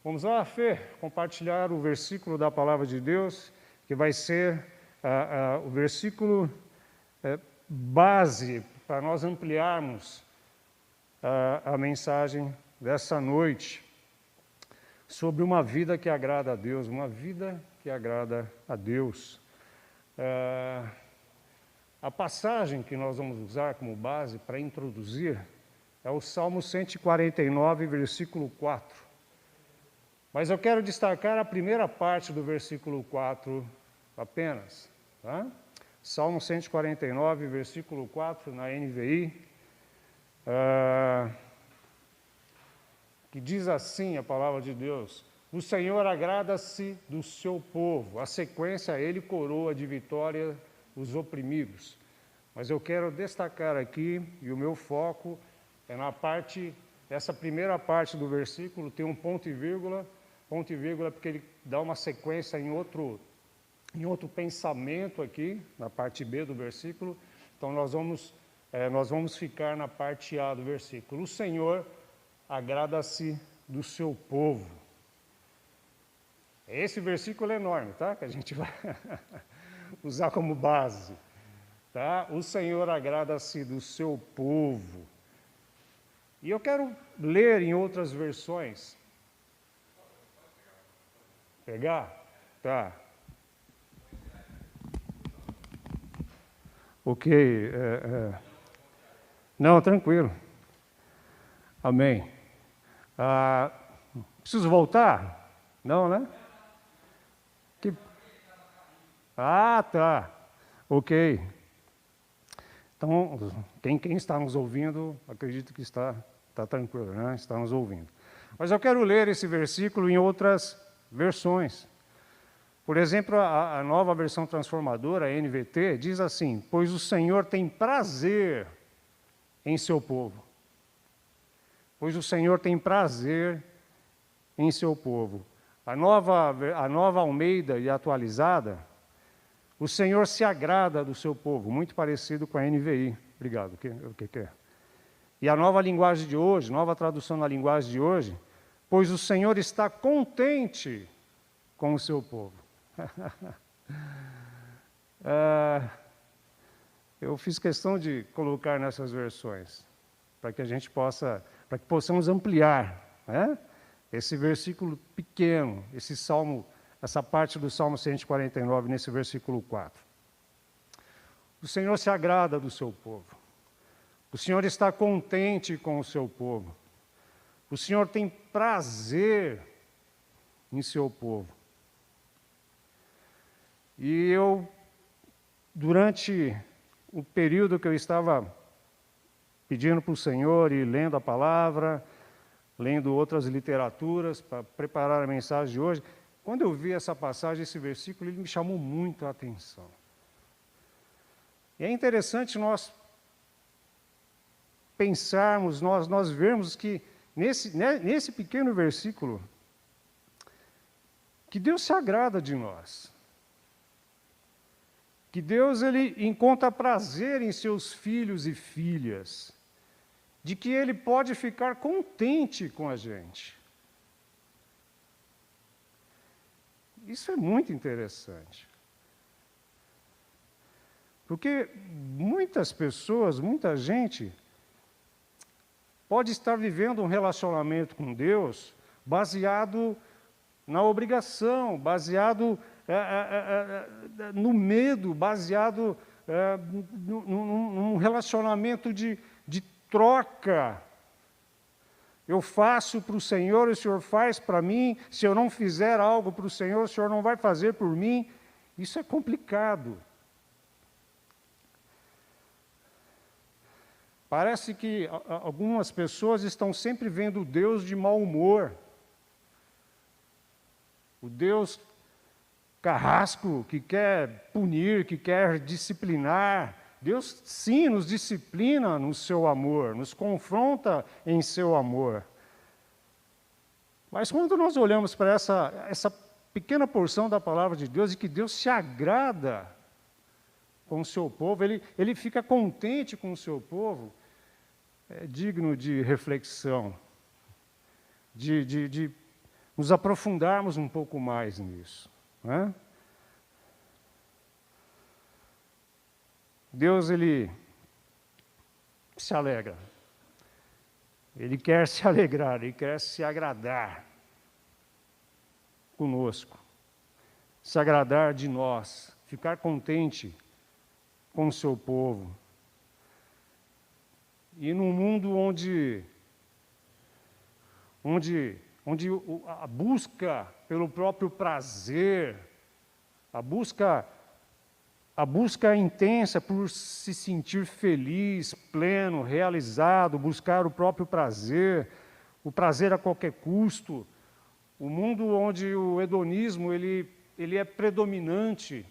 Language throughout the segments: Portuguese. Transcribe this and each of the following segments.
Vamos lá, Fê, compartilhar o versículo da Palavra de Deus, que vai ser o versículo base para nós ampliarmos a mensagem dessa noite sobre uma vida que agrada a Deus, uma vida que agrada a Deus. A passagem que nós vamos usar como base para introduzir é o Salmo 149, versículo 4. Mas eu quero destacar a primeira parte do versículo 4 apenas. Tá? Salmo 149, versículo 4, na NVI, que diz assim a palavra de Deus: o Senhor agrada-se do seu povo. A sequência, ele coroa de vitória os oprimidos. Mas eu quero destacar aqui, e o meu foco é na parte, essa primeira parte do versículo, tem um ponto e vírgula porque ele dá uma sequência em outro pensamento aqui, na parte B do versículo. Então nós vamos ficar na parte A do versículo. O Senhor agrada-se do seu povo. Esse versículo é enorme, tá? Que a gente vai usar como base. Tá? O Senhor agrada-se do seu povo. E eu quero ler em outras versões. Pegar? Tá. Ok. Não, tranquilo. Amém. Preciso voltar? Não, né? Tá. Ok. Então, quem está nos ouvindo, acredito que está tranquilo, né? Está nos ouvindo. Mas eu quero ler esse versículo em outras versões. Por exemplo, a nova versão transformadora, a NVT, diz assim: pois o Senhor tem prazer em seu povo. Pois o Senhor tem prazer em seu povo. A nova Almeida e atualizada, o Senhor se agrada do seu povo, muito parecido com a NVI. Obrigado. O que é? E a nova linguagem de hoje, nova tradução na linguagem de hoje, pois o Senhor está contente com o seu povo. Eu fiz questão de colocar nessas versões, para que possamos ampliar, né, esse versículo pequeno, essa parte do Salmo 149, nesse versículo 4. O Senhor se agrada do seu povo. O Senhor está contente com o seu povo. O Senhor tem prazer em seu povo. E durante o período que eu estava pedindo para o Senhor e lendo a palavra, lendo outras literaturas para preparar a mensagem de hoje, quando eu vi essa passagem, esse versículo, ele me chamou muito a atenção. E é interessante nós pensarmos, nós vermos que nesse pequeno versículo, que Deus se agrada de nós. Que Deus ele encontra prazer em seus filhos e filhas. De que Ele pode ficar contente com a gente. Isso é muito interessante. Porque muitas pessoas, muita gente, pode estar vivendo um relacionamento com Deus baseado na obrigação, baseado no medo, baseado num relacionamento de troca. Eu faço para o Senhor, o Senhor faz para mim. Se eu não fizer algo para o Senhor não vai fazer por mim. Isso é complicado. Parece que algumas pessoas estão sempre vendo o Deus de mau humor. O Deus carrasco, que quer punir, que quer disciplinar. Deus, sim, nos disciplina no seu amor, nos confronta em seu amor. Mas quando nós olhamos para essa pequena porção da palavra de Deus, e que Deus se agrada com o seu povo, ele fica contente com o seu povo, é digno de reflexão, de nos aprofundarmos um pouco mais nisso, né? Deus, Ele se alegra. Ele quer se alegrar, Ele quer se agradar conosco, se agradar de nós, ficar contente com o seu povo. E num mundo onde a busca pelo próprio prazer, a busca intensa por se sentir feliz, pleno, realizado, buscar o próprio prazer, o prazer a qualquer custo, o mundo onde o hedonismo ele é predominante,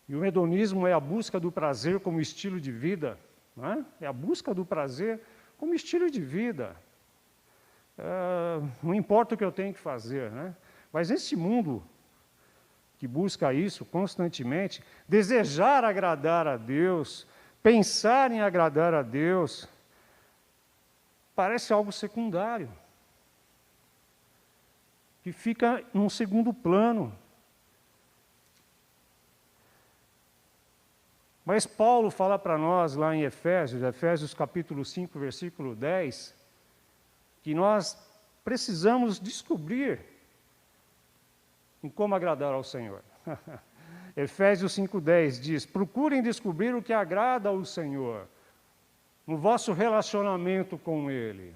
e o hedonismo é a busca do prazer como estilo de vida, não é? É a busca do prazer como estilo de vida. Não importa o que eu tenho que fazer, né? Mas esse mundo que busca isso constantemente, desejar agradar a Deus, pensar em agradar a Deus, parece algo secundário, que fica num segundo plano. Mas Paulo fala para nós lá em Efésios capítulo 5, versículo 10, que nós precisamos descobrir em como agradar ao Senhor. Efésios 5,10 diz: procurem descobrir o que agrada ao Senhor, no vosso relacionamento com Ele.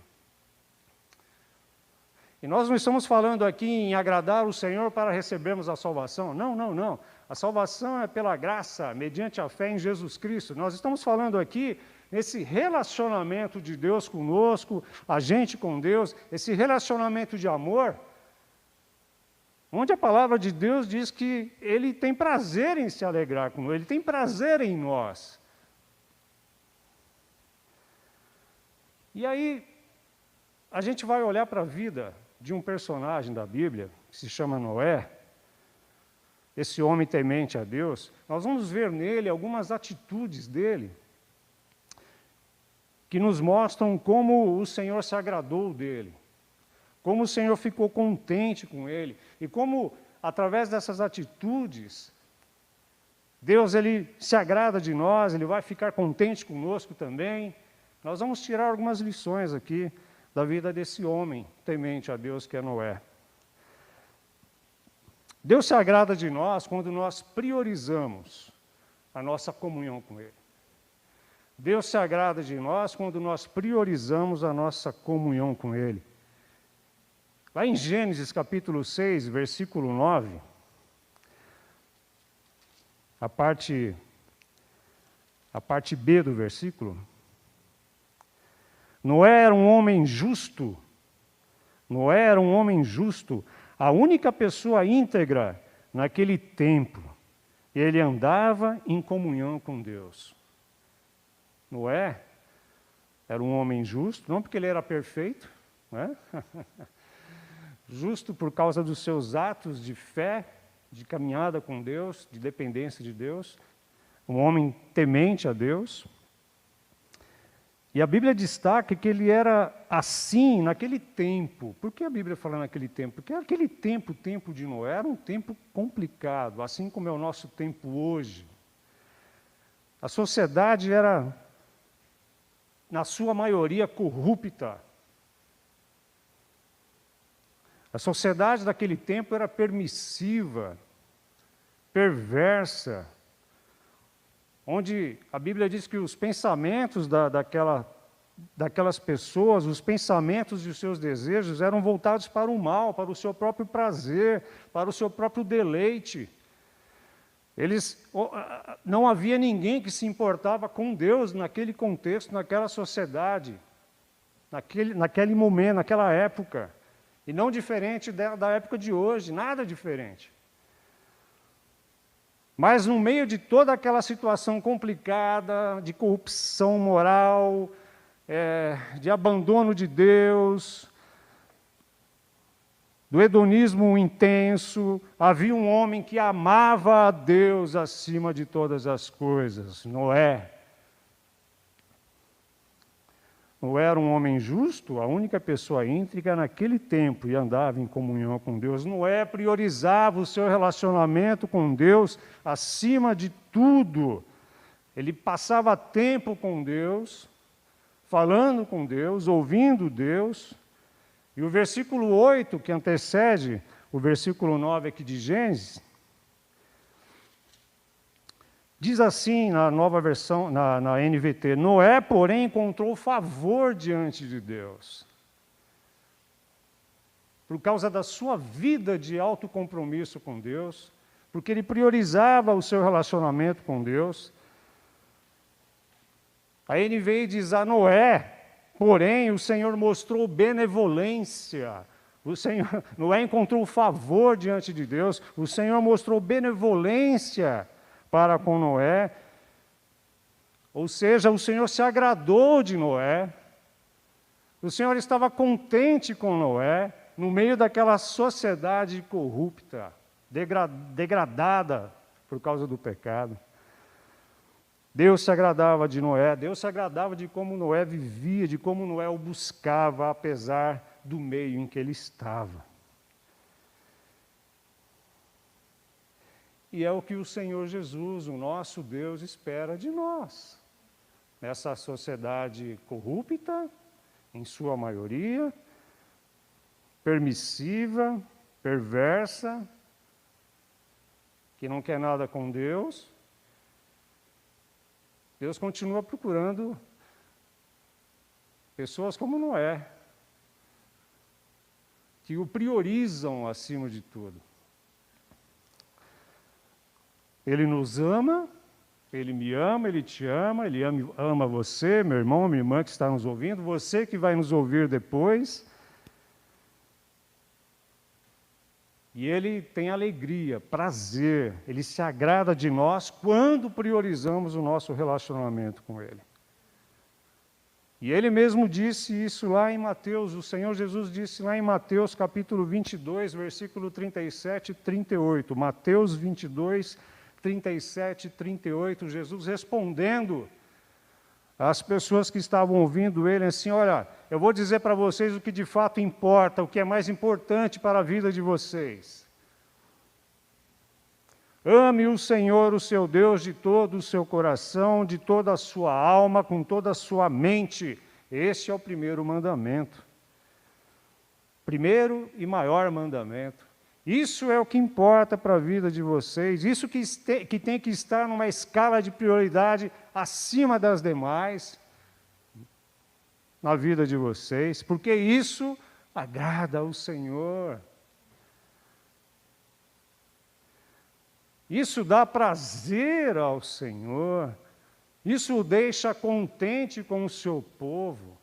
E nós não estamos falando aqui em agradar o Senhor para recebermos a salvação. Não. A salvação é pela graça, mediante a fé em Jesus Cristo. Nós estamos falando aqui nesse relacionamento de Deus conosco, a gente com Deus, esse relacionamento de amor, onde a palavra de Deus diz que Ele tem prazer em se alegrar conosco, Ele tem prazer em nós. E aí, a gente vai olhar para a vida de um personagem da Bíblia, que se chama Noé, esse homem temente a Deus, nós vamos ver nele algumas atitudes dele, que nos mostram como o Senhor se agradou dele, como o Senhor ficou contente com ele, e como, através dessas atitudes, Deus ele se agrada de nós, Ele vai ficar contente conosco também. Nós vamos tirar algumas lições aqui da vida desse homem temente a Deus que é Noé. Deus se agrada de nós quando nós priorizamos a nossa comunhão com Ele. Deus se agrada de nós quando nós priorizamos a nossa comunhão com Ele. Lá em Gênesis capítulo 6, versículo 9, a parte B do versículo, Noé era um homem justo, a única pessoa íntegra naquele tempo. Ele andava em comunhão com Deus. Noé era um homem justo, não porque ele era perfeito, né? Justo por causa dos seus atos de fé, de caminhada com Deus, de dependência de Deus, um homem temente a Deus. E a Bíblia destaca que ele era assim naquele tempo. Por que a Bíblia fala naquele tempo? Porque aquele tempo, o tempo de Noé, era um tempo complicado, assim como é o nosso tempo hoje. A sociedade era, na sua maioria, corrupta. A sociedade daquele tempo era permissiva, perversa, onde a Bíblia diz que os pensamentos daquelas pessoas, os pensamentos e os seus desejos eram voltados para o mal, para o seu próprio prazer, para o seu próprio deleite. Não havia ninguém que se importava com Deus naquele contexto, naquela sociedade, naquele momento, naquela época. E não diferente da época de hoje, nada diferente. Mas no meio de toda aquela situação complicada, de corrupção moral, de abandono de Deus, do hedonismo intenso, havia um homem que amava a Deus acima de todas as coisas, Noé. Noé era um homem justo, a única pessoa íntegra naquele tempo e andava em comunhão com Deus. Noé priorizava o seu relacionamento com Deus acima de tudo. Ele passava tempo com Deus, falando com Deus, ouvindo Deus. E o versículo 8, que antecede o versículo 9 aqui de Gênesis, diz assim na nova versão, na NVT: Noé, porém, encontrou favor diante de Deus. Por causa da sua vida de alto compromisso com Deus, porque ele priorizava o seu relacionamento com Deus. A NVI diz: a Noé, porém, o Senhor mostrou benevolência. Noé encontrou favor diante de Deus, o Senhor mostrou benevolência para com Noé, ou seja, o Senhor se agradou de Noé, o Senhor estava contente com Noé, no meio daquela sociedade corrupta, degradada por causa do pecado. Deus se agradava de Noé, Deus se agradava de como Noé vivia, de como Noé o buscava, apesar do meio em que ele estava. E é o que o Senhor Jesus, o nosso Deus, espera de nós. Nessa sociedade corrupta, em sua maioria, permissiva, perversa, que não quer nada com Deus, Deus continua procurando pessoas como Noé, que o priorizam acima de tudo. Ele nos ama, Ele me ama, Ele te ama, Ele ama você, meu irmão, minha irmã que está nos ouvindo, você que vai nos ouvir depois. E Ele tem alegria, prazer, Ele se agrada de nós quando priorizamos o nosso relacionamento com Ele. E Ele mesmo disse isso lá em Mateus, o Senhor Jesus disse lá em Mateus capítulo 22, versículo 37 e 38. Mateus 22, 37 e 38, Jesus respondendo às pessoas que estavam ouvindo Ele assim: olha, eu vou dizer para vocês o que de fato importa, o que é mais importante para a vida de vocês. Ame o Senhor, o seu Deus, de todo o seu coração, de toda a sua alma, com toda a sua mente. Este é o primeiro mandamento. Primeiro e maior mandamento. Isso é o que importa para a vida de vocês. Isso que tem que estar numa escala de prioridade acima das demais na vida de vocês, porque isso agrada ao Senhor. Isso dá prazer ao Senhor, isso o deixa contente com o seu povo.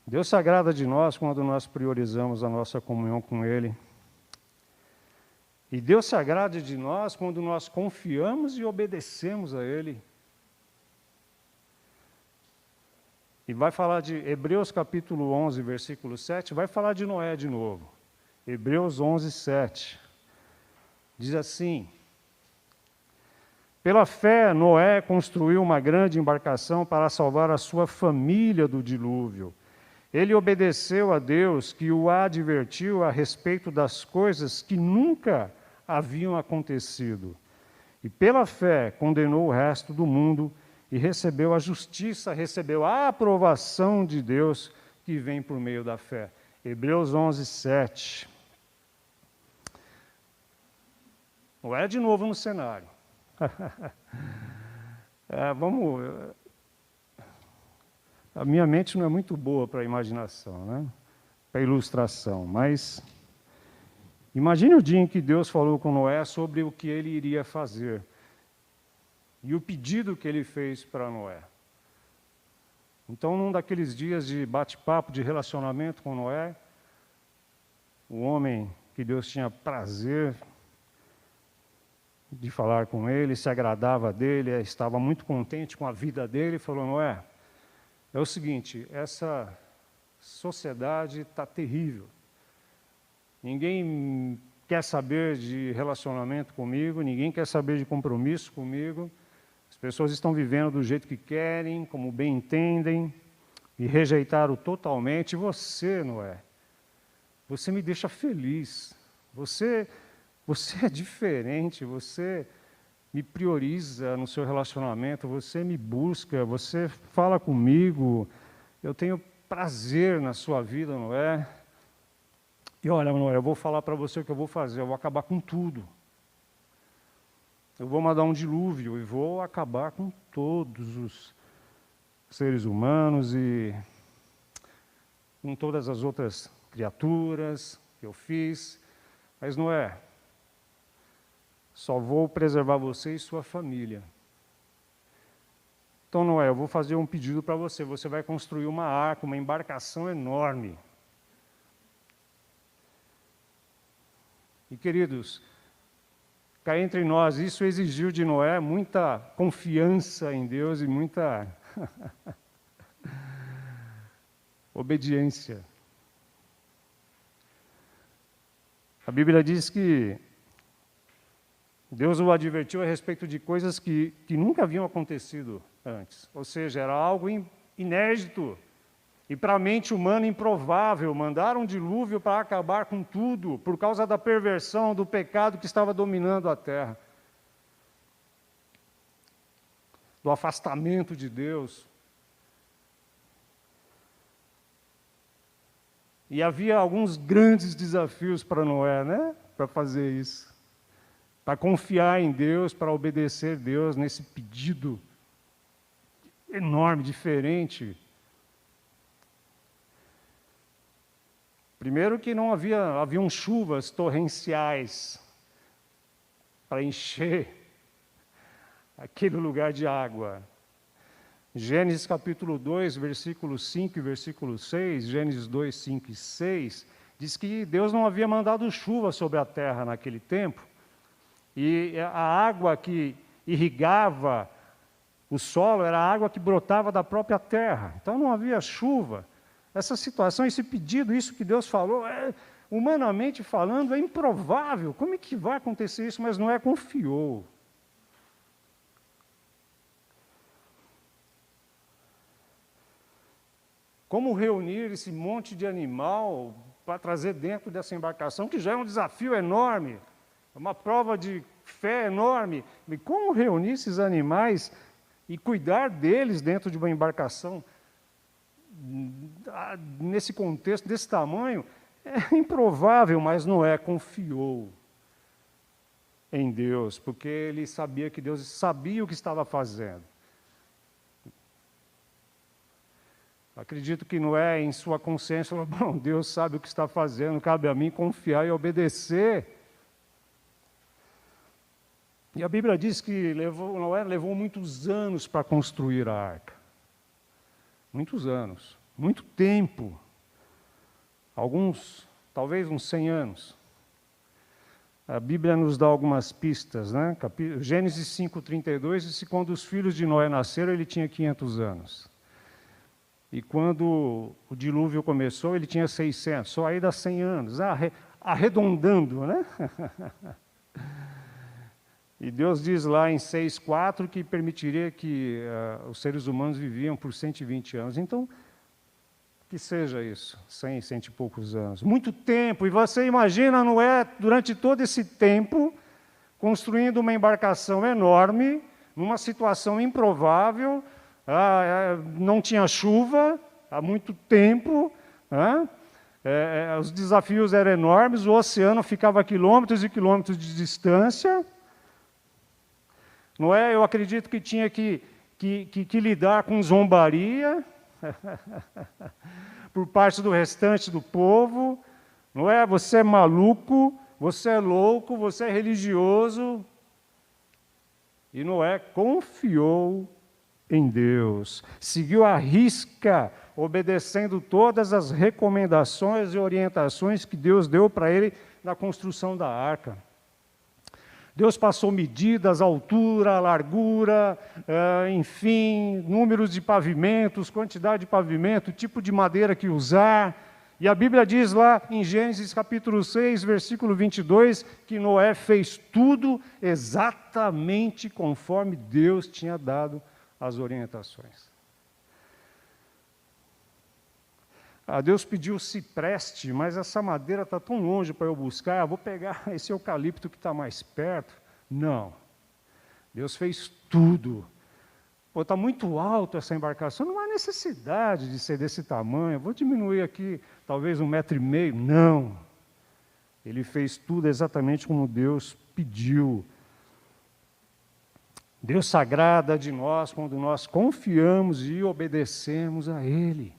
Deus se agrada de nós quando nós priorizamos a nossa comunhão com Ele. E Deus se agrada de nós quando nós confiamos e obedecemos a Ele. E vai falar de Hebreus capítulo 11, versículo 7, vai falar de Noé de novo. Hebreus 11, 7, diz assim: pela fé, Noé construiu uma grande embarcação para salvar a sua família do dilúvio. Ele obedeceu a Deus, que o advertiu a respeito das coisas que nunca haviam acontecido. E pela fé, condenou o resto do mundo e recebeu a justiça, recebeu a aprovação de Deus que vem por meio da fé. Hebreus 11, 7. Noé de novo no cenário. A minha mente não é muito boa para a imaginação, né? Para a ilustração, mas imagine o dia em que Deus falou com Noé sobre o que ele iria fazer e o pedido que ele fez para Noé. Então, num daqueles dias de bate-papo, de relacionamento com Noé, o homem que Deus tinha prazer de falar com ele, se agradava dele, estava muito contente com a vida dele, falou: Noé, é o seguinte, essa sociedade está terrível. Ninguém quer saber de relacionamento comigo, ninguém quer saber de compromisso comigo. As pessoas estão vivendo do jeito que querem, como bem entendem, e rejeitaram totalmente. Você, Noé, você me deixa feliz. Você é diferente, você me prioriza no seu relacionamento, você me busca, você fala comigo, eu tenho prazer na sua vida, Noé. E olha, Noé, eu vou falar para você o que eu vou fazer, eu vou acabar com tudo. Eu vou mandar um dilúvio e vou acabar com todos os seres humanos e com todas as outras criaturas que eu fiz. Mas, Noé, só vou preservar você e sua família. Então, Noé, eu vou fazer um pedido para você. Você vai construir uma arca, uma embarcação enorme. E, queridos, cá entre nós, isso exigiu de Noé muita confiança em Deus e muita obediência. A Bíblia diz que Deus o advertiu a respeito de coisas que nunca haviam acontecido antes. Ou seja, era algo inédito e para a mente humana improvável. Mandaram um dilúvio para acabar com tudo por causa da perversão, do pecado que estava dominando a terra. Do afastamento de Deus. E havia alguns grandes desafios para Noé, né? Para fazer isso. Para confiar em Deus, para obedecer a Deus nesse pedido enorme, diferente. Primeiro que não haviam chuvas torrenciais para encher aquele lugar de água. Gênesis capítulo 2, versículo 5 e versículo 6, Gênesis 2, 5 e 6, diz que Deus não havia mandado chuva sobre a terra naquele tempo, e a água que irrigava o solo era a água que brotava da própria terra. Então não havia chuva. Essa situação, esse pedido, isso que Deus falou, humanamente falando, é improvável. Como é que vai acontecer isso? Mas Noé confiou. Como reunir esse monte de animal para trazer dentro dessa embarcação, que já é um desafio enorme, é uma prova de fé enorme. E como reunir esses animais e cuidar deles dentro de uma embarcação, nesse contexto, desse tamanho, é improvável, mas Noé confiou em Deus, porque ele sabia que Deus sabia o que estava fazendo. Acredito que Noé, em sua consciência, falou: bom, Deus sabe o que está fazendo, cabe a mim confiar e obedecer. E a Bíblia diz que Noé levou muitos anos para construir a arca. Muitos anos, muito tempo. Alguns, talvez uns 100 anos. A Bíblia nos dá algumas pistas, né? Gênesis 5:32 diz que quando os filhos de Noé nasceram, ele tinha 500 anos. E quando o dilúvio começou, ele tinha 600, só aí dá 100 anos, arredondando, né? E Deus diz lá em 6:4 que permitiria que os seres humanos viviam por 120 anos. Então, que seja isso, 100 e poucos anos. Muito tempo, e você imagina Noé, durante todo esse tempo, construindo uma embarcação enorme, numa situação improvável. Não tinha chuva há muito tempo, os desafios eram enormes, o oceano ficava a quilômetros e quilômetros de distância. Noé, eu acredito que tinha que lidar com zombaria por parte do restante do povo. Noé, você é maluco, você é louco, você é religioso. E Noé confiou em Deus, seguiu à risca, obedecendo todas as recomendações e orientações que Deus deu para ele na construção da arca. Deus passou medidas, altura, largura, enfim, números de pavimentos, quantidade de pavimento, tipo de madeira que usar, E a Bíblia diz lá em Gênesis capítulo 6, versículo 22, que Noé fez tudo exatamente conforme Deus tinha dado as orientações. Deus pediu cipreste, mas essa madeira está tão longe para eu buscar, vou pegar esse eucalipto que está mais perto. Não. Deus fez tudo. Está muito alto essa embarcação, não há necessidade de ser desse tamanho, vou diminuir aqui talvez 1,5 metro. Não. Ele fez tudo exatamente como Deus pediu. Deus se agrada de nós quando nós confiamos e obedecemos a Ele.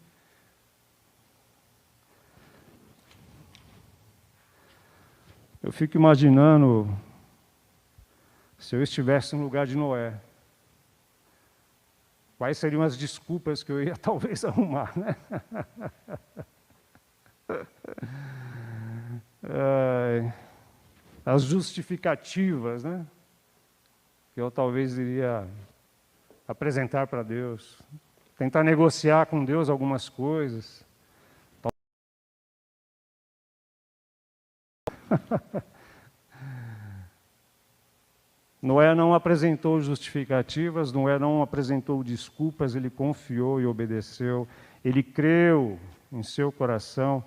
Eu fico imaginando se eu estivesse no lugar de Noé. Quais seriam as desculpas que eu ia talvez arrumar, né? As justificativas, né? Que eu talvez iria apresentar para Deus. Tentar negociar com Deus algumas coisas. Noé não apresentou justificativas, Noé não apresentou desculpas, ele confiou e obedeceu. Ele creu em seu coração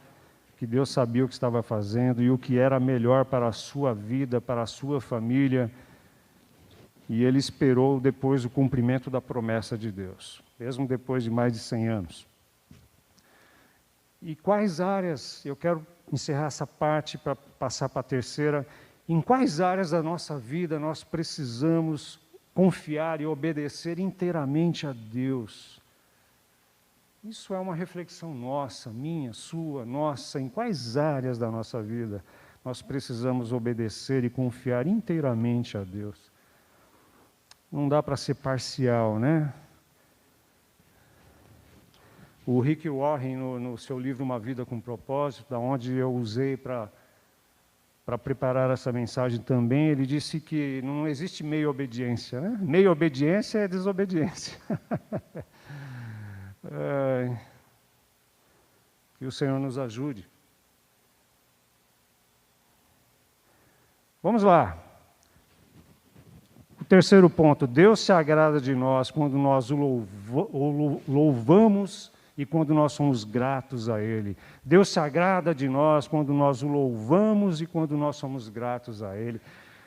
que Deus sabia o que estava fazendo e o que era melhor para a sua vida, para a sua família. E ele esperou depois o cumprimento da promessa de Deus, mesmo depois de mais de 100 anos. E quais áreas, eu quero encerrar essa parte para passar para a terceira, em quais áreas da nossa vida nós precisamos confiar e obedecer inteiramente a Deus? Isso é uma reflexão nossa, minha, sua, nossa. Em quais áreas da nossa vida nós precisamos obedecer e confiar inteiramente a Deus? Não dá para ser parcial, né? O Rick Warren, no seu livro Uma Vida com Propósito, da onde eu usei para preparar essa mensagem também, ele disse que não existe meia obediência, né? Meia obediência é desobediência. Que o Senhor nos ajude. Vamos lá. O terceiro ponto, Deus se agrada de nós quando nós o louvamos e quando nós somos gratos a Ele. Deus se agrada de nós quando nós o louvamos e quando nós somos gratos a Ele.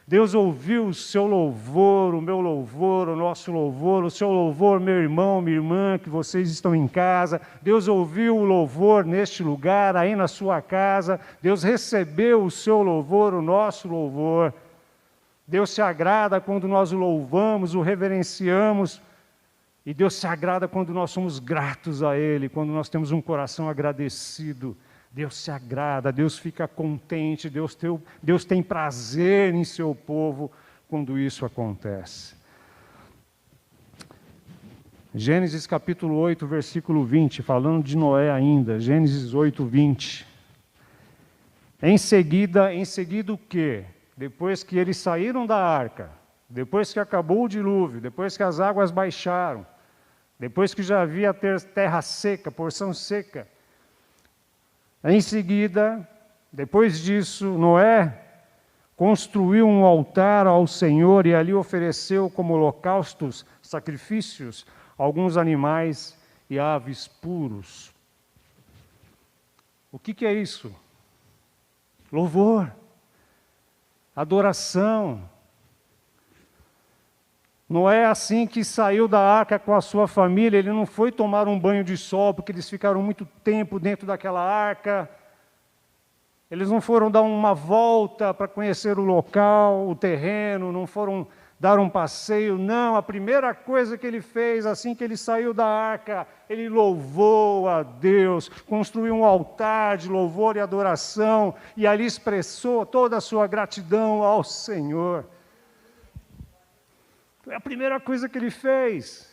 Deus ouviu o seu louvor, o meu louvor, o nosso louvor, o seu louvor, meu irmão, minha irmã, que vocês estão em casa. Deus ouviu o louvor neste lugar, aí na sua casa. Deus recebeu o seu louvor, o nosso louvor. Deus se agrada quando nós o louvamos, o reverenciamos. E Deus se agrada quando nós somos gratos a Ele, quando nós temos um coração agradecido. Deus se agrada, Deus fica contente, Deus tem prazer em seu povo quando isso acontece. Gênesis capítulo 8, versículo 20, falando de Noé ainda, Gênesis 8, 20. Em seguida o quê? Depois que eles saíram da arca, depois que acabou o dilúvio, depois que as águas baixaram, depois que já havia terra seca, porção seca, em seguida, depois disso, Noé construiu um altar ao Senhor e ali ofereceu como holocaustos, sacrifícios, alguns animais e aves puros. O que é isso? Louvor, adoração. Noé, assim que saiu da arca com a sua família, ele não foi tomar um banho de sol, porque eles ficaram muito tempo dentro daquela arca. Eles não foram dar uma volta para conhecer o local, o terreno, não foram dar um passeio. Não, a primeira coisa que ele fez, assim que ele saiu da arca, ele louvou a Deus, construiu um altar de louvor e adoração, e ali expressou toda a sua gratidão ao Senhor. Foi a primeira coisa que ele fez.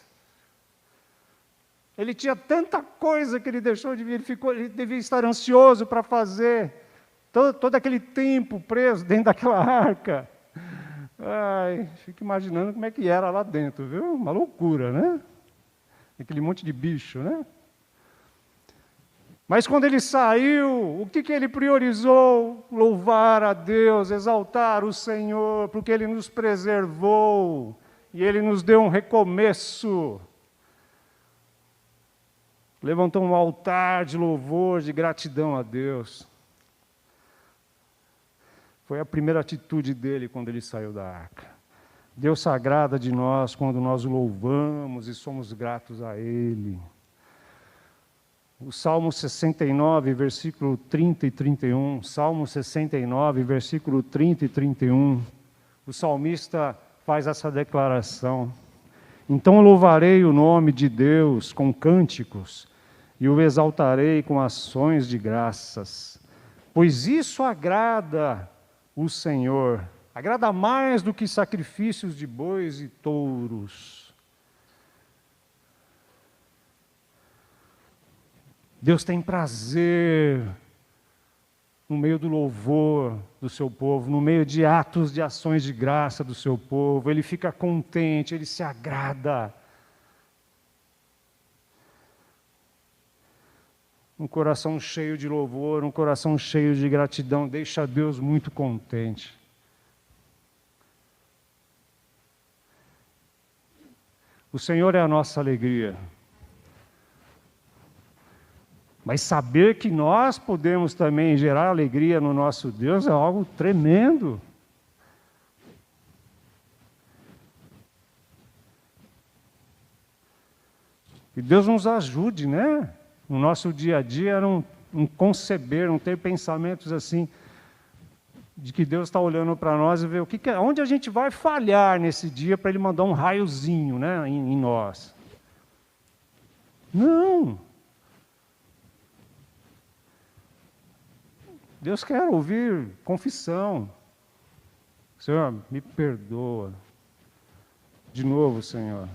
Ele tinha tanta coisa que ele deixou de vir, ele devia estar ansioso para fazer. Todo aquele tempo preso dentro daquela arca. Fico imaginando como é que era lá dentro, viu? Uma loucura, né? Aquele monte de bicho, né? Mas quando ele saiu, o que ele priorizou? Louvar a Deus, exaltar o Senhor, porque Ele nos preservou e Ele nos deu um recomeço. Levantou um altar de louvor, de gratidão a Deus. Foi a primeira atitude dele quando ele saiu da arca. Deus se agrada de nós quando nós o louvamos e somos gratos a Ele. O Salmo 69, versículo 30 e 31. Salmo 69, versículo 30 e 31. O salmista faz essa declaração. Então louvarei o nome de Deus com cânticos e o exaltarei com ações de graças. Pois isso agrada o Senhor. Agrada mais do que sacrifícios de bois e touros. Deus tem prazer no meio do louvor do seu povo, no meio de atos de ações de graça do seu povo. Ele fica contente, ele se agrada. Um coração cheio de louvor, um coração cheio de gratidão, deixa Deus muito contente. O Senhor é a nossa alegria. Mas saber que nós podemos também gerar alegria no nosso Deus é algo tremendo. Que Deus nos ajude, né? No nosso dia a dia, não conceber, não ter pensamentos assim, de que Deus está olhando para nós e ver onde a gente vai falhar nesse dia para Ele mandar um raiozinho, né, em nós. Não. Deus quer ouvir confissão. Senhor, me perdoa. De novo, Senhor.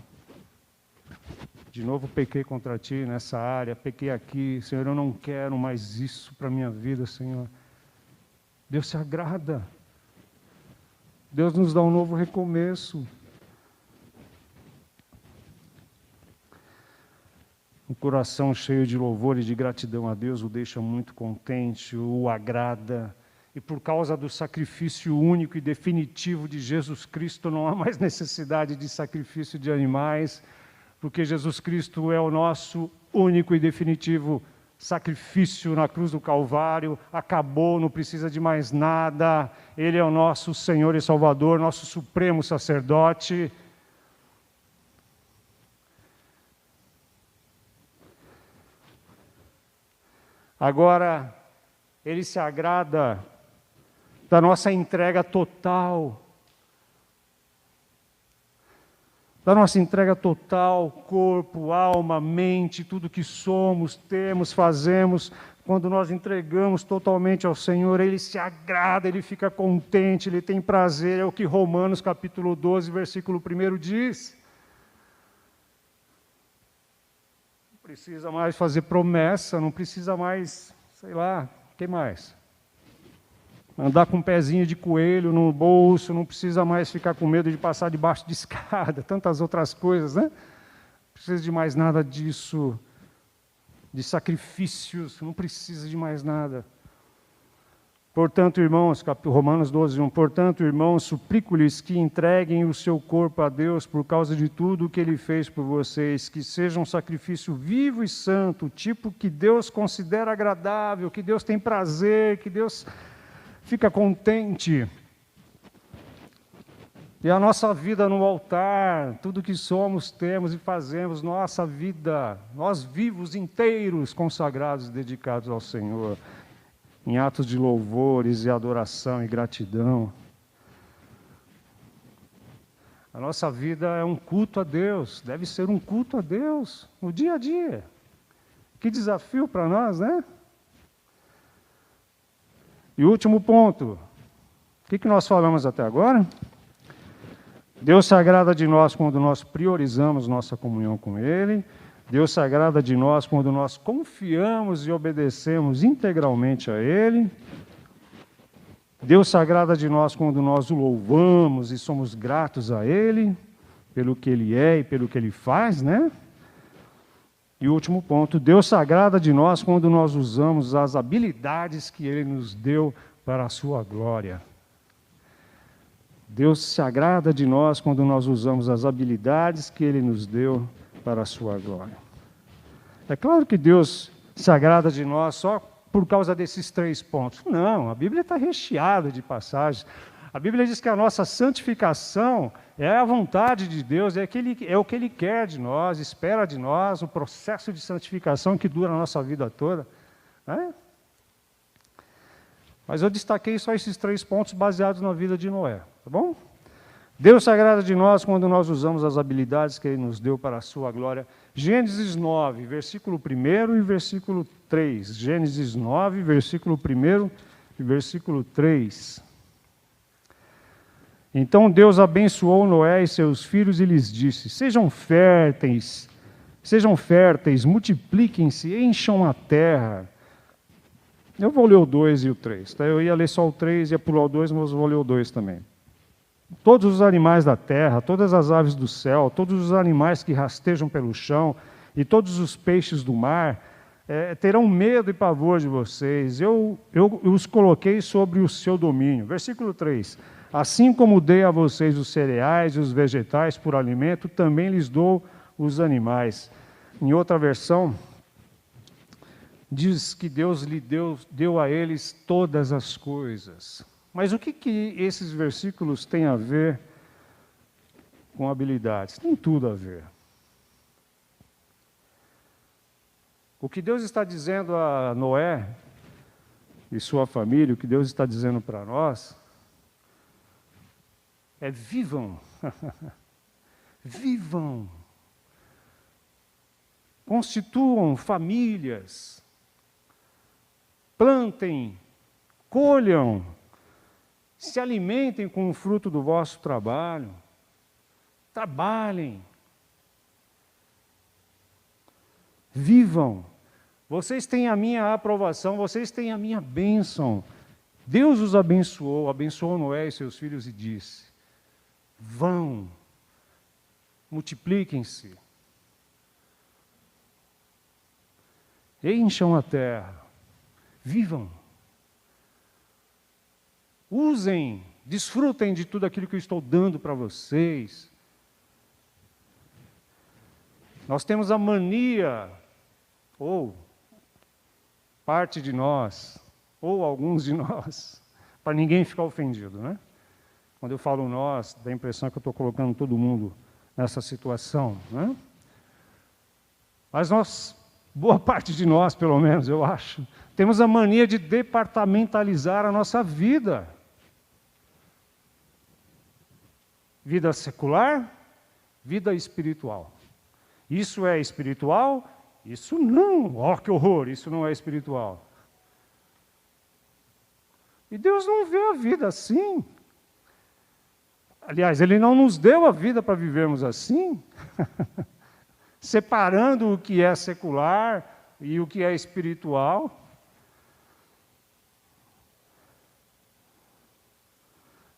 De novo pequei contra Ti nessa área, pequei aqui. Senhor, eu não quero mais isso para a minha vida, Senhor. Deus se agrada. Deus nos dá um novo recomeço. Um coração cheio de louvor e de gratidão a Deus o deixa muito contente, o agrada. E por causa do sacrifício único e definitivo de Jesus Cristo, não há mais necessidade de sacrifício de animais, porque Jesus Cristo é o nosso único e definitivo sacrifício na cruz do Calvário. Acabou, não precisa de mais nada. Ele é o nosso Senhor e Salvador, nosso supremo sacerdote. Agora, Ele se agrada da nossa entrega total. Da nossa entrega total, corpo, alma, mente, tudo que somos, temos, fazemos. Quando nós entregamos totalmente ao Senhor, Ele se agrada, Ele fica contente, Ele tem prazer. É o que Romanos capítulo 12, versículo 1 diz. Não precisa mais fazer promessa, não precisa mais, sei lá, o que mais? Andar com um pezinho de coelho no bolso, não precisa mais ficar com medo de passar debaixo de escada, tantas outras coisas, né? Não precisa de mais nada disso, de sacrifícios, não precisa de mais nada. Portanto, irmãos, Romanos 12, 1, portanto, irmãos, suplico-lhes que entreguem o seu corpo a Deus por causa de tudo o que Ele fez por vocês, que seja um sacrifício vivo e santo, tipo que Deus considera agradável, que Deus tem prazer, que Deus fica contente. E a nossa vida no altar, tudo que somos, temos e fazemos, nossa vida, nós vivos inteiros, consagrados, dedicados ao Senhor, em atos de louvores e adoração e gratidão. A nossa vida é um culto a Deus, deve ser um culto a Deus, no dia a dia. Que desafio para nós, né? E último ponto, o que nós falamos até agora? Deus se agrada de nós quando nós priorizamos nossa comunhão com Ele. Deus se agrada de nós quando nós confiamos e obedecemos integralmente a Ele. Deus se agrada de nós quando nós o louvamos e somos gratos a Ele, pelo que Ele é e pelo que Ele faz, né? E o último ponto, Deus se agrada de nós quando nós usamos as habilidades que Ele nos deu para a sua glória. Deus se agrada de nós quando nós usamos as habilidades que Ele nos deu para a sua glória. É claro que Deus se agrada de nós só por causa desses 3 pontos. Não, a Bíblia está recheada de passagens. A Bíblia diz que a nossa santificação é a vontade de Deus, é o que Ele quer de nós, espera de nós, o processo de santificação que dura a nossa vida toda. Né? Mas eu destaquei só esses 3 pontos baseados na vida de Noé, tá bom? Deus se agrada de nós quando nós usamos as habilidades que Ele nos deu para a sua glória. Gênesis 9, versículo 1 e versículo 3. Gênesis 9, versículo 1 e versículo 3. Então Deus abençoou Noé e seus filhos e lhes disse: sejam férteis, multipliquem-se, encham a terra. Eu vou ler o 2 e o 3. Tá? Eu ia ler só o 3, ia pular o 2, mas eu vou ler o 2 também. Todos os animais da terra, todas as aves do céu, todos os animais que rastejam pelo chão e todos os peixes do mar terão medo e pavor de vocês. Eu os coloquei sobre o seu domínio. Versículo 3. Assim como dei a vocês os cereais e os vegetais por alimento, também lhes dou os animais. Em outra versão, diz que Deus lhe deu a eles todas as coisas. Mas o que esses versículos têm a ver com habilidades? Tem tudo a ver. O que Deus está dizendo a Noé e sua família, o que Deus está dizendo para nós, é vivam. Vivam. Constituam famílias. Plantem, colham, se alimentem com o fruto do vosso trabalho. Trabalhem. Vivam. Vocês têm a minha aprovação, vocês têm a minha bênção. Deus os abençoou Noé e seus filhos e disse: vão, multipliquem-se, encham a terra, vivam, usem, desfrutem de tudo aquilo que eu estou dando para vocês. Nós temos a mania, ou parte de nós, ou alguns de nós, para ninguém ficar ofendido, né? Quando eu falo nós, dá a impressão que eu estou colocando todo mundo nessa situação, né? Mas nós, boa parte de nós, pelo menos, eu acho, temos a mania de departamentalizar a nossa vida. Vida secular, vida espiritual. Isso é espiritual? Isso não. Oh, que horror, isso não é espiritual. E Deus não vê a vida assim. Aliás, Ele não nos deu a vida para vivermos assim, separando o que é secular e o que é espiritual.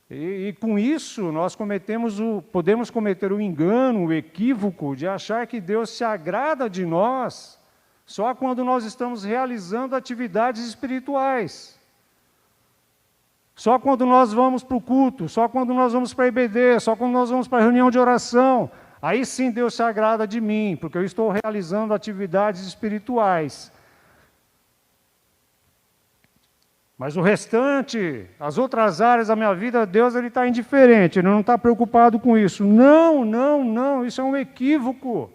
E com isso, nós podemos cometer o engano, o equívoco de achar que Deus se agrada de nós só quando nós estamos realizando atividades espirituais. Só quando nós vamos para o culto, só quando nós vamos para a IBD, só quando nós vamos para a reunião de oração. Aí sim Deus se agrada de mim, porque eu estou realizando atividades espirituais. Mas o restante, as outras áreas da minha vida, Deus está indiferente, Ele não está preocupado com isso. Não, não, não, isso é um equívoco.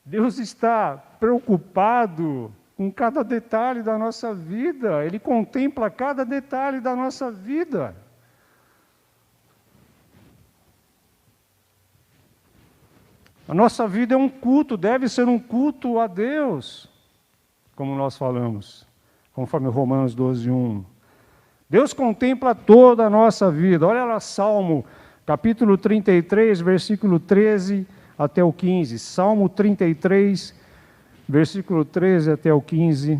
Deus está preocupado com cada detalhe da nossa vida, Ele contempla cada detalhe da nossa vida. A nossa vida é um culto, deve ser um culto a Deus, como nós falamos, conforme Romanos 12:1. Deus contempla toda a nossa vida. Olha lá, Salmo, capítulo 33, versículo 13 até o 15. Salmo 33, versículo 13 até o 15.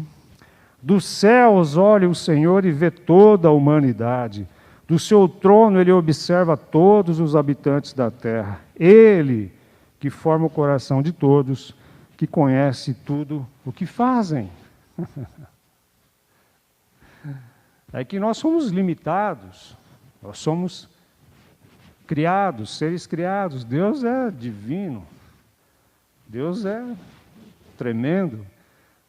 Dos céus olha o Senhor e vê toda a humanidade. Do seu trono Ele observa todos os habitantes da terra. Ele que forma o coração de todos, que conhece tudo o que fazem. É que nós somos limitados, nós somos criados, seres criados. Deus é divino, Deus é tremendo.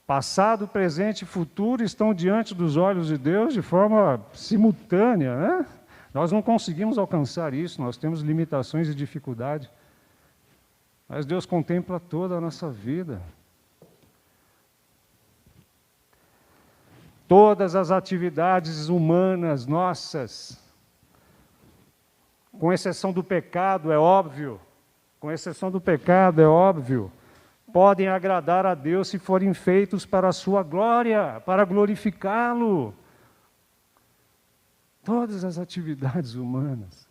Passado, presente e futuro estão diante dos olhos de Deus de forma simultânea, né? Nós não conseguimos alcançar isso, nós temos limitações e dificuldades. Mas Deus contempla toda a nossa vida. Todas as atividades humanas nossas, com exceção do pecado, é óbvio, podem agradar a Deus se forem feitos para a sua glória, para glorificá-lo. Todas as atividades humanas.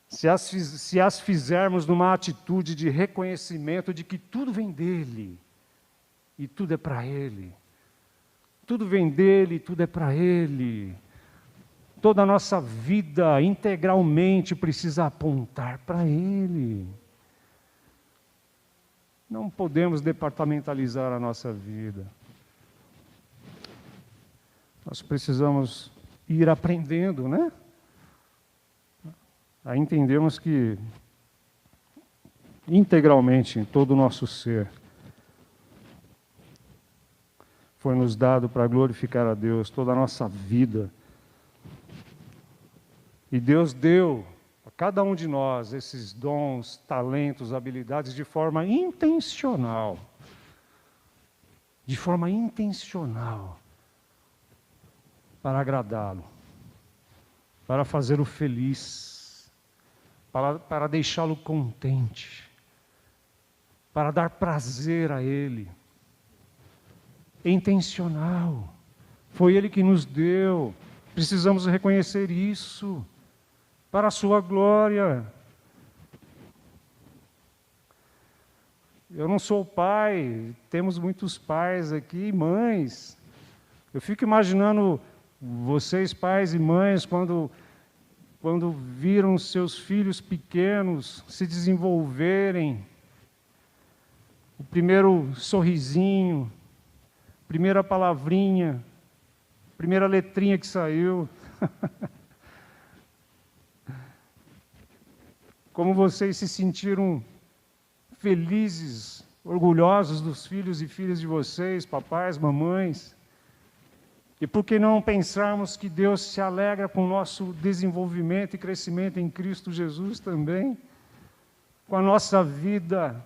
Se as fizermos numa atitude de reconhecimento de que tudo vem dele, e tudo é para ele. Tudo vem dele, tudo é para ele. Toda a nossa vida integralmente precisa apontar para ele. Não podemos departamentalizar a nossa vida. Nós precisamos ir aprendendo, né? A entendermos que integralmente em todo o nosso ser foi nos dado para glorificar a Deus, toda a nossa vida. E Deus deu a cada um de nós esses dons, talentos, habilidades de forma intencional. De forma intencional. Para agradá-lo. Para fazê-lo feliz. Para deixá-lo contente. Para dar prazer a Ele. Intencional. Foi Ele que nos deu. Precisamos reconhecer isso. Para a sua glória. Eu não sou pai, temos muitos pais aqui, mães. Eu fico imaginando vocês, pais e mães, quando viram seus filhos pequenos se desenvolverem, o primeiro sorrisinho, primeira palavrinha, primeira letrinha que saiu. Como vocês se sentiram felizes, orgulhosos dos filhos e filhas de vocês, papais, mamães. E por que não pensarmos que Deus se alegra com o nosso desenvolvimento e crescimento em Cristo Jesus também? Com a nossa vida.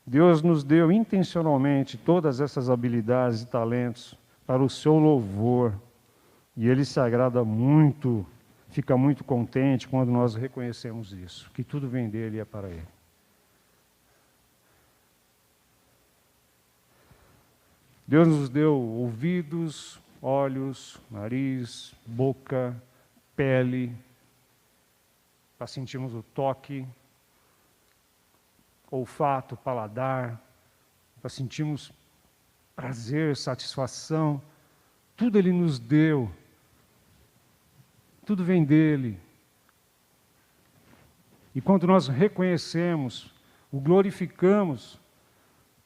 Deus nos deu intencionalmente todas essas habilidades e talentos para o seu louvor. E Ele se agrada muito, fica muito contente quando nós reconhecemos isso, que tudo vem dEle e é para Ele. Deus nos deu ouvidos, olhos, nariz, boca, pele, para sentirmos o toque, olfato, paladar, para sentirmos prazer, satisfação. Tudo Ele nos deu. Tudo vem dEle. E quando nós reconhecemos, o glorificamos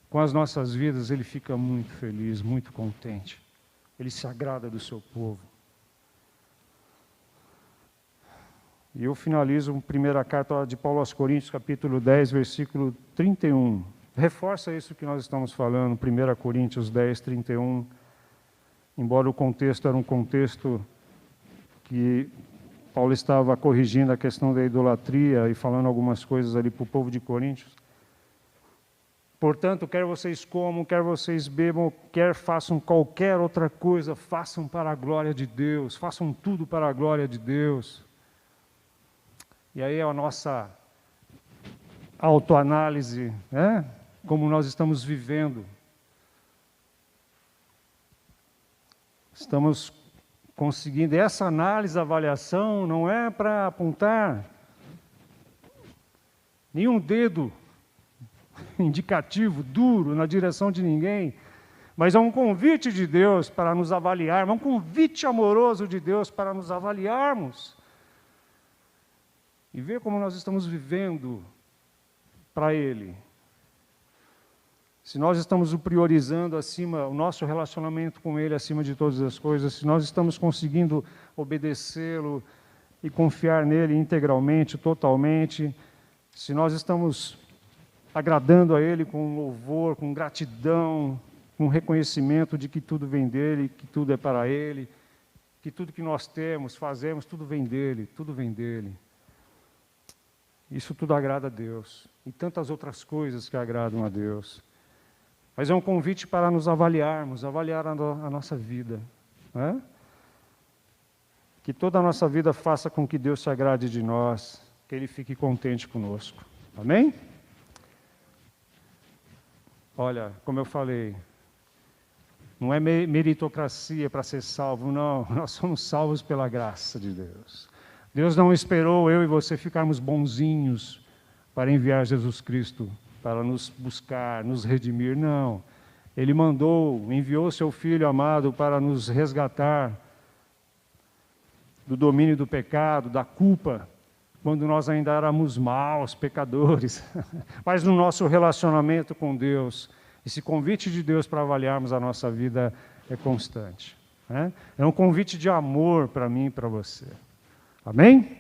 com as nossas vidas, Ele fica muito feliz, muito contente. Ele se agrada do seu povo. E eu finalizo a primeira carta de Paulo aos Coríntios, capítulo 10, versículo 31. Reforça isso que nós estamos falando, 1 Coríntios 10, 31. Embora o contexto era um contexto que Paulo estava corrigindo a questão da idolatria e falando algumas coisas ali para o povo de Coríntios. Portanto, quer vocês comam, quer vocês bebam, quer façam qualquer outra coisa, façam para a glória de Deus, façam tudo para a glória de Deus. E aí é a nossa autoanálise, né? Como nós estamos vivendo. Estamos conseguindo, essa análise, avaliação, não é para apontar nenhum dedo indicativo, duro, na direção de ninguém, mas é um convite de Deus para nos avaliarmos, é um convite amoroso de Deus para nos avaliarmos e ver como nós estamos vivendo para Ele. Se nós estamos o priorizando acima, o nosso relacionamento com Ele acima de todas as coisas, se nós estamos conseguindo obedecê-lo e confiar nele integralmente, totalmente, se nós estamos agradando a Ele com louvor, com gratidão, com reconhecimento de que tudo vem dEle, que tudo é para Ele, que tudo que nós temos, fazemos, tudo vem dEle, tudo vem dEle. Isso tudo agrada a Deus. E tantas outras coisas que agradam a Deus. Mas é um convite para nos avaliarmos, avaliar a nossa vida. Né? Que toda a nossa vida faça com que Deus se agrade de nós, que Ele fique contente conosco. Amém? Olha, como eu falei, não é meritocracia para ser salvo, não. Nós somos salvos pela graça de Deus. Deus não esperou eu e você ficarmos bonzinhos para enviar Jesus Cristo, para nos buscar, nos redimir, não. Ele enviou seu Filho amado para nos resgatar do domínio do pecado, da culpa, quando nós ainda éramos maus, pecadores. Mas no nosso relacionamento com Deus, esse convite de Deus para avaliarmos a nossa vida é constante. Né? É um convite de amor para mim e para você. Amém?